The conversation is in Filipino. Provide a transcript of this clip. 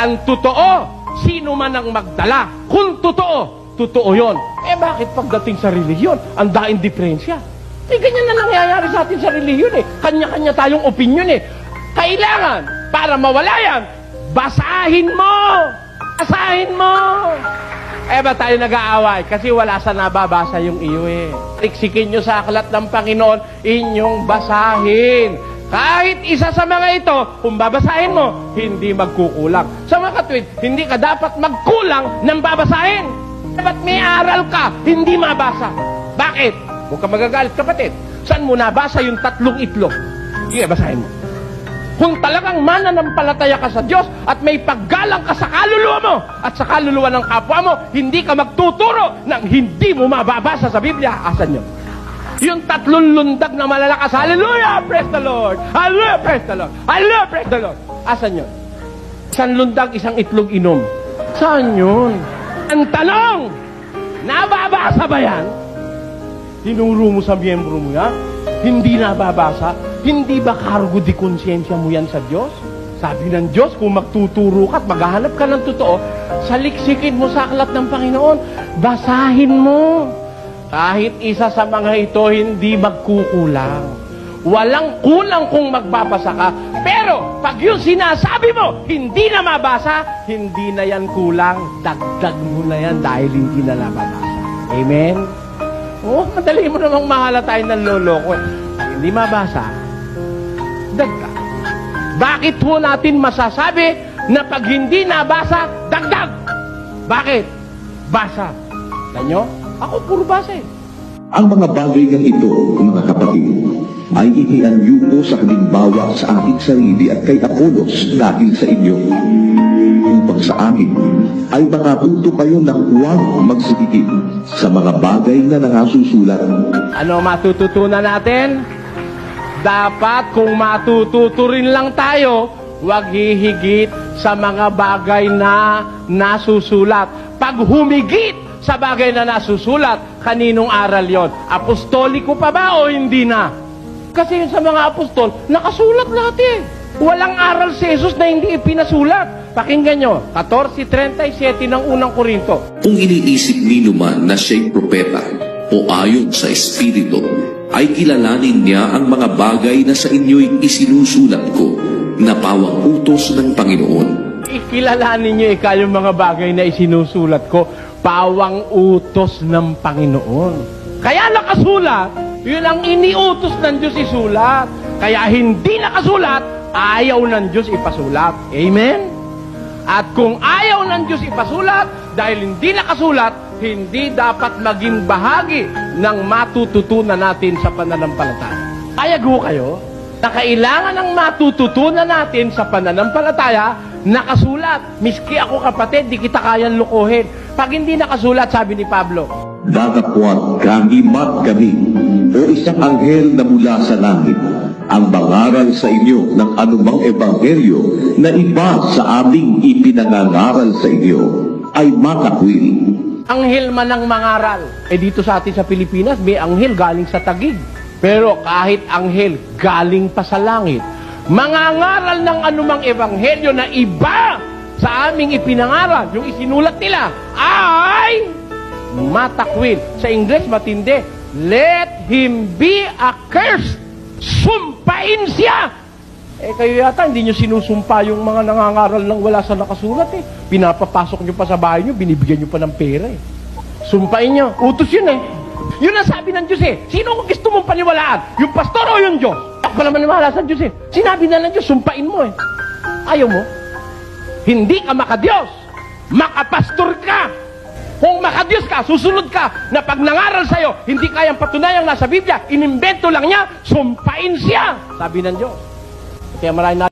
Ang totoo, sino man ang magdala. Kung totoo, totoo yon. Bakit pagdating sa relihiyon, ang daing diferensya? Ganyan na nangyayari sa atin sa relihiyon Kanya-kanya tayong opinion Kailangan, para mawala yan, basahin mo! Basahin mo! Ba tayo nag-aaway? Kasi wala sa nababasa yung iyo Tiksikin nyo sa aklat ng Panginoon, inyong basahin. Kahit isa sa mga ito, kung babasahin mo, hindi magkukulang. Sa mga katwid, hindi ka dapat magkulang ng babasahin. Dapat may aral ka, hindi mabasa. Bakit? Huwag ka magagalit, kapatid. Saan mo nabasa yung 3 itlog? Sige, basahin mo. Kung talagang mananampalataya ka sa Diyos at may paggalang ka sa kaluluwa mo at sa kaluluwa ng kapwa mo, hindi ka magtuturo ng hindi mo mababasa sa Biblia. Asan yun? Yung 3 lundag na malalakas. Hallelujah! Praise the Lord! Hallelujah! Praise the Lord! Hallelujah! Praise the Lord! Asan yun? Isang lundag, isang itlog inom. Saan yun? Ang tanong, nababasa ba yan? Tinuro mo sa miyembro mo yan? Hindi nababasa? Hindi ba cargo di konsyensya mo yan sa Diyos? Sabi ng Diyos, kung magtuturo ka at maghahanap ka ng totoo, saliksikin mo sa aklat ng Panginoon, basahin mo. Kahit isa sa mga ito, hindi magkukulang. Walang kulang kung magbabasa ka. Pero, pag yung sinasabi mo, hindi na mabasa, hindi na yan kulang. Dagdag mo na yan dahil hindi na mabasa. Amen? Madali mo namang mahalata tayo ng loloko. Pag hindi mabasa, dagdag. Bakit ho natin masasabi na pag hindi nabasa, dagdag? Bakit? Basa. Kanyo? Ako puro basa Ang mga bagay ng ito, mga kapatid, ay inianyo ko sa halimbawa sa aking sarili at kay Apolos dahil sa inyo. Upang sa amin ay matuto kayo na huwag magsigigit sa mga bagay na nangasusulat. Ano matututunan natin? Dapat kung matututo rin lang tayo, huwag hihigit sa mga bagay na nasusulat. Pag humigit sa bagay na nasusulat, kaninong aral yon? Apostoliko pa ba o hindi na? Kasi sa mga apostol, nakasulat lahat Walang aral si Jesus na hindi ipinasulat. Pakinggan nyo, 14:37 ng unang Korinto. Kung iniisip nino man na siya'y propeta o ayon sa Espiritu, ay kilalanin niya ang mga bagay na sa inyo'y isinusulat ko na pawang utos ng Panginoon. Ikilalanin nyo yung mga bagay na isinusulat ko, pawang utos ng Panginoon. Kaya nakasulat, yun ang iniutos ng Diyos isulat. Kaya hindi nakasulat, ayaw ng Diyos ipasulat. Amen? At kung ayaw ng Diyos ipasulat, dahil hindi nakasulat, hindi dapat maging bahagi ng matututunan natin sa pananampalataya. Ayag ho kayo na kailangan ng matututunan natin sa pananampalataya, nakasulat. Miski ako kapatid, di kita kayang lukuhin. Pag hindi nakasulat, sabi ni Pablo, Datapwat kahimat kami o isang anghel na mula sa langit ang mangaral sa inyo ng anumang ebanghelyo na iba sa aming ipinangangaral sa inyo ay makakwil. anghel man ang mangaral. Dito sa atin sa Pilipinas, may anghel galing sa Taguig. Pero kahit anghel galing pa sa langit, mangangaral ng anumang ebanghelyo na iba sa aming ipinangaral, yung isinulat nila, ay matakwil. Sa English, matindi. Let him be accursed. Sumpain siya. Kayo yata, hindi nyo sinusumpa yung mga nangangaral ng wala sa nakasulat Pinapapasok nyo pa sa bahay nyo, binibigyan nyo pa ng pera Sumpain nyo. Utos yun Yun ang sabi ng Diyos Sino kung gusto mong paniwalaan? Yung pastor o yung Diyos? Ako pala maniwala sa Diyos Sinabi na ng Diyos, sumpain mo Ayaw mo? Hindi ka makadiyos. Makapastor ka. Kung makadiyos ka, susunod ka, na pag nangaral sa'yo, hindi kayang patunayang nasa Biblia, inimbento lang niya, sumpain siya. Sabi ng Diyos. Kaya maraming